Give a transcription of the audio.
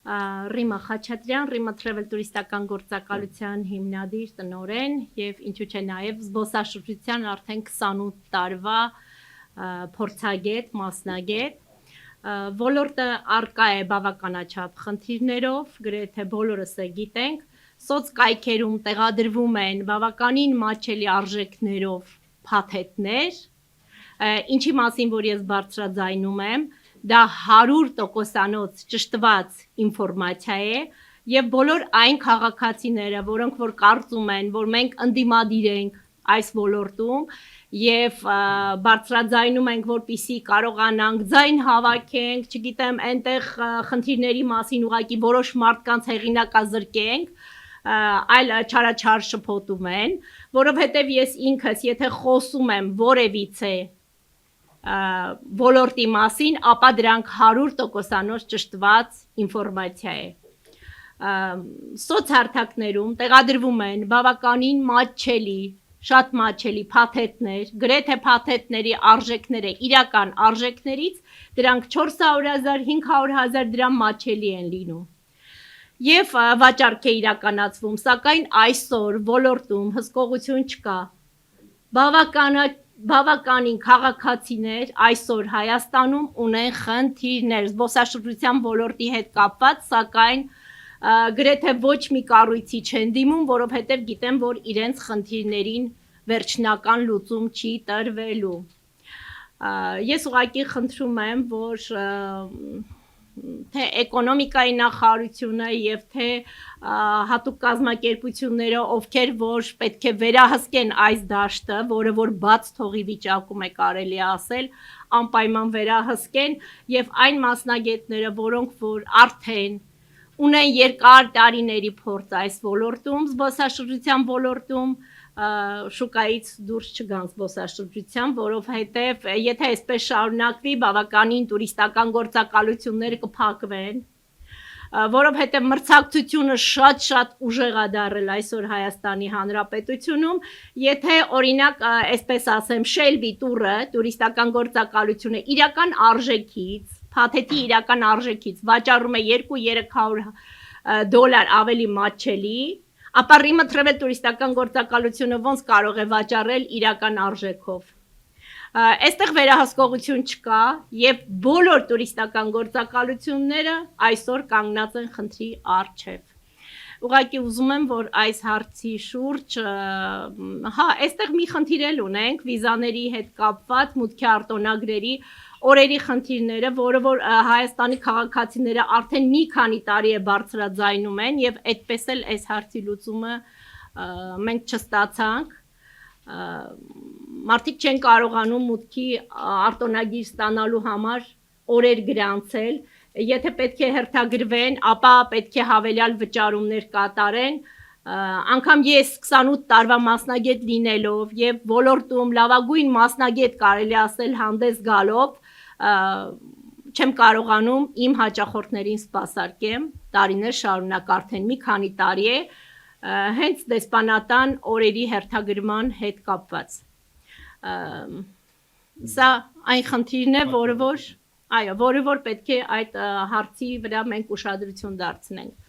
Ռիմա Խաչատրյան, Ռիմա Travel տուրիստական գործակալության հիմնադիր տնօրեն եւ ինչու՞ չէ նաեւ զբոսաշրջության արդեն 28 տարվա փորձագետ, մասնագետ։ Ոլորտը առկա է բավականաչափ խնդիրներով, գրեթե բոլորս է գիտենք, սոցկայքերում տեղադրվում են բավականին մատչելի արժեքներով փաթեթներ, ինչի մասին որ ես բարձրաձայնում եմ, դա 100%-անոց ճշտված ինֆորմացիա է եւ բոլոր այն քաղաքացիները, որոնք որ կարծում են, որ մենք ընդդիմադիր ենք այս ոլորտում եւ բարձրաձայնում ենք, որպիսի կարողանանք ձայն հավաքենք, չգիտեմ, այնտեղ խնդիրների մասին ուղղակի որոշ մարդկանց հեղինակազրկենք, այլ չարաչար շփոթում են, որովհետեւ ես ինքս եթե խոսում եմ որևիցե ոլորտի մասին, ապա դրանք 100%-անոց ճշտված ինֆորմացիա է։ Սոցհարթակներում տեղադրվում են բավականին մատչելի, շատ մատչելի փաթեթներ, գրեթե փաթեթների արժեքները իրական արժեքներից դրանք 400,000, 500,000 դրամ մատչելի են լինում։ Եվ վաճառք է իրականացվում, սակայն այսօր ոլորտում հսկողություն չկա։ Բավականին քաղաքացիներ այսօր Հայաստանում ունեն խնդիրներ զբոսաշրջության ոլորտի հետ կապված, սակայն գրեթե ոչ մի կառույցի չեն դիմում, որովհետև գիտեն, որ իրենց խնդիրներին վերջնական լուծում չի տրվելու։ Ես ուղղակի խնդրում եմ, որ թե էկոնոմիկայի նախարարությունը եւ թե հատուկ կազմակերպությունները, ովքեր որ պետք է վերահսկեն այս դաշտը, որը որ բաց թողի վիճակում է կարելի ասել, անպայման վերահսկեն եւ այն մասնագետները, որոնք որ արդեն ունեն երկար տարիների փորձ այս ոլորտում, զբոսաշրջության ոլորտում, շուկայից դուրս չգան զբոսաշրջության, որովհետև եթե այսպես շարունակվի, բավականին տուրիստական գործակալությունները կփակվեն, որովհետև մրցակցությունը շատ ուժեղ է դարել այսօր Հայաստանի Հանրապետությունում, եթե օրինակ, այսպես ասեմ, Shelby տուրը, տուրիստական գործակալությունը իրական արժեքից, փաթեթի իրական արժեքից վաճառում է $200-300 ավելի մատչելի, ապա Rima Travel տուրիստական գործակալությունը ոնց կարող է վաճառել իրական արժեքով։ Այստեղ վերահսկողություն չկա եւ բոլոր տուրիստական գործակալությունները այսօր կանգնած են խնդրի առջեւ։ Ուղղակի ուզում եմ, որ այս հարցի շուրջ, այստեղ մի խնդիր էլ ունենք վիզաների հետ կապված մուտքի արտոնագրերի օրերի խնդիրները, որը որ Հայաստանի քաղաքացիները արդեն մի քանի տարի է բարձրաձայնում են եւ այդպես էլ այս հարցի լուծումը մենք չստացանք։ Մարդիկ չեն կարողանում մուտքի արտոնագիր ստանալու համար օրեր գրանցել, եթե պետք է հերթագրվեն, ապա պետք է հավելյալ վճարումներ կատարեն, անգամ ես 28 տարվա մասնագետ լինելով եւ ոլորտում լավագույն մասնագետ կարելի ասել հանդես գալով, չեմ կարողանում իմ հաճախորդներին սպասարկեմ տարիներ շարունակ արդեն մի քանի տարի է հենց դեսպանատան օրերի հերթագրման հետ կապված։ Սա այն խնդիրն է, որը որ պետք է այդ հարցի վրա մենք ուշադրություն դարձնենք։